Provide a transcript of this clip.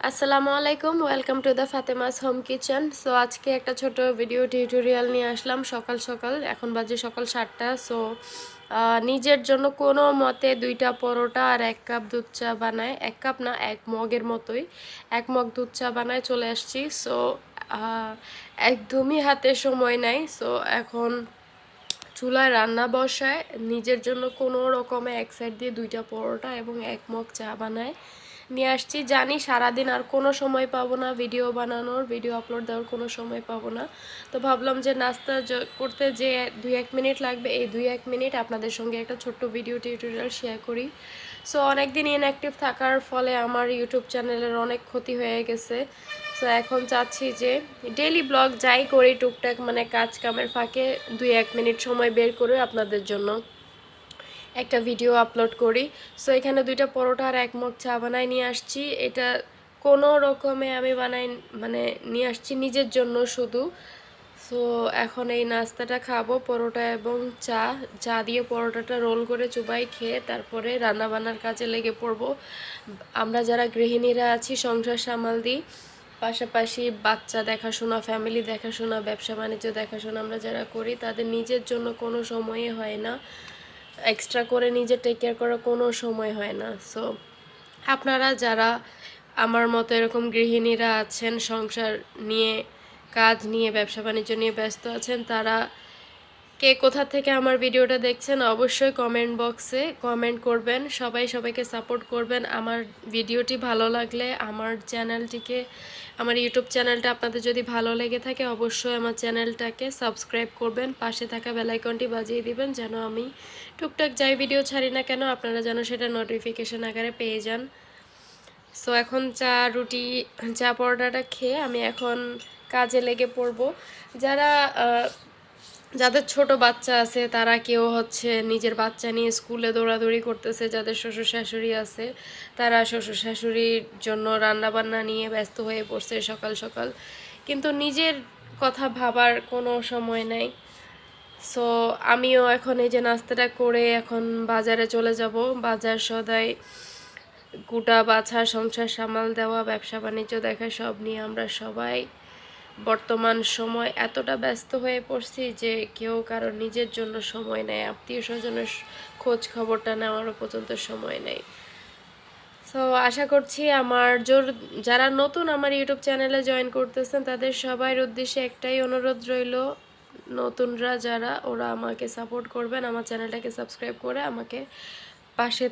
আসসালামু আলাইকুম, welcome to the Fatema's home kitchen. So আজকে একটা ছোট ভিডিও টিউটোরিয়াল নিয়ে আসলাম সকাল সকাল। এখন বাজে সকাল 7টা। সো নিজের জন্য কোনো মতে 2টা পরোটা আর 1 কাপ দুধ চা বানায়, 1 কাপ না 1 মগের মতোই 1 মগ দুধ চা বানায় চলে আসছি। সো একদমই হাতে সময় নাই। সো এখন চুলায় রান্না বসায় নিজের জন্য কোনো রকমে এক সাইড দিয়ে 2টা পরোটা এবং 1 মগ চা বানায় নিয়ে আসছি। জানি সারাদিন আর কোনো সময় পাবো না ভিডিও বানানোর, ভিডিও আপলোড দেওয়ার কোনো সময় পাবো না। তো ভাবলাম যে নাস্তা করতে যে 2-1 মিনিট লাগবে, এই 2-1 মিনিট আপনাদের সঙ্গে একটা ছোট্ট ভিডিও টিউটোরিয়াল শেয়ার করি। সো অনেকদিন ইনঅ্যাক্টিভ থাকার ফলে আমার ইউটিউব চ্যানেলের অনেক ক্ষতি হয়ে গেছে। সো এখন চাচ্ছি যে ডেইলি ব্লগ যাই করি টুকটাক মানে কাজ কামের ফাঁকে 2-1 মিনিট সময় বের করে আপনাদের জন্য একটা ভিডিও আপলোড করি। সো এখানে 2টা পরোটা আর 1 মগ চা বানাই নিয়ে আসছি। এটা কোনো রকমে আমি বানাই মানে নিয়ে আসছি নিজের জন্য শুধু। সো এখন এই নাস্তাটা খাবো, পরোটা এবং চা। চা দিয়ে পরোটাটা রোল করে চুবাই খেয়ে তারপরে রান্নাবান্নার কাজে লেগে পড়বো। আমরা যারা গৃহিণীরা আছি সংসার সামাল দিই, পাশাপাশি বাচ্চা দেখাশোনা, ফ্যামিলি দেখাশোনা, ব্যবসা বাণিজ্য দেখাশোনা আমরা যারা করি তাদের নিজের জন্য কোনো সময়ে হয় না, এক্সট্রা করে নিজে টেক কেয়ার করার কোনো সময় হয় না। সো আপনারা যারা আমার মতো এরকম গৃহিণীরা আছেন, সংসার নিয়ে, কাজ নিয়ে, ব্যবসা বাণিজ্য নিয়ে ব্যস্ত আছেন, তারা কে কোথা থেকে আমার ভিডিওটা দেখছেন অবশ্যই কমেন্ট বক্সে কমেন্ট করবেন। সবাই সবাইকে সাপোর্ট করবেন। আমার ভিডিওটি ভালো লাগলে আমার চ্যানেলটিকে, আমার ইউটিউব চ্যানেলটা আপনাদের যদি ভালো লেগে থাকে অবশ্যই আমার চ্যানেলটাকে সাবস্ক্রাইব করবেন, পাশে থাকা বেল আইকনটি বাজিয়ে দিবেন যেন আমি টুকটাক যাই ভিডিও ছাড়ি না কেন আপনারা যেন সেটা নোটিফিকেশন আকারে পেয়ে যান। সো এখন চা রুটি, চা পরোটাটা খেয়ে আমি এখন কাজে লেগে পড়ব। যারা যাদের ছোট বাচ্চা আছে তারা কেউ হচ্ছে নিজের বাচ্চা নিয়ে স্কুলে দৌড়াদৌড়ি করতেছে, যাদের শ্বশুর শাশুড়ি আছে তারা শ্বশুর শাশুড়ির জন্য রান্নাবান্না নিয়ে ব্যস্ত হয়ে পড়ছে সকাল সকাল, কিন্তু নিজের কথা ভাবার কোনো সময় নাই। সো আমিও এখন এই যে নাস্তাটা করে এখন বাজারে চলে যাব। বাজার সদাই কুটা বাছা, সংসার সামাল দেওয়া, ব্যবসা বাণিজ্য দেখা সব নিয়ে আমরা সবাই বর্তমান সময় এতটা ব্যস্ত হয়ে পড়ছি যে কেউ কারো নিজের জন্য সময় নেয়, আত্মীয় স্বজনের খোঁজ খবরটা নেওয়ারও পর্যন্ত সময় নেই। সো আশা করছি আমার যারা নতুন আমার ইউটিউব চ্যানেলে জয়েন করতেছেন তাদের সবার উদ্দেশ্যে একটাই অনুরোধ রইল, নতুনরা যারা ওরা আমাকে সাপোর্ট করবেন, আমার চ্যানেলটাকে সাবস্ক্রাইব করে আমাকে পাশে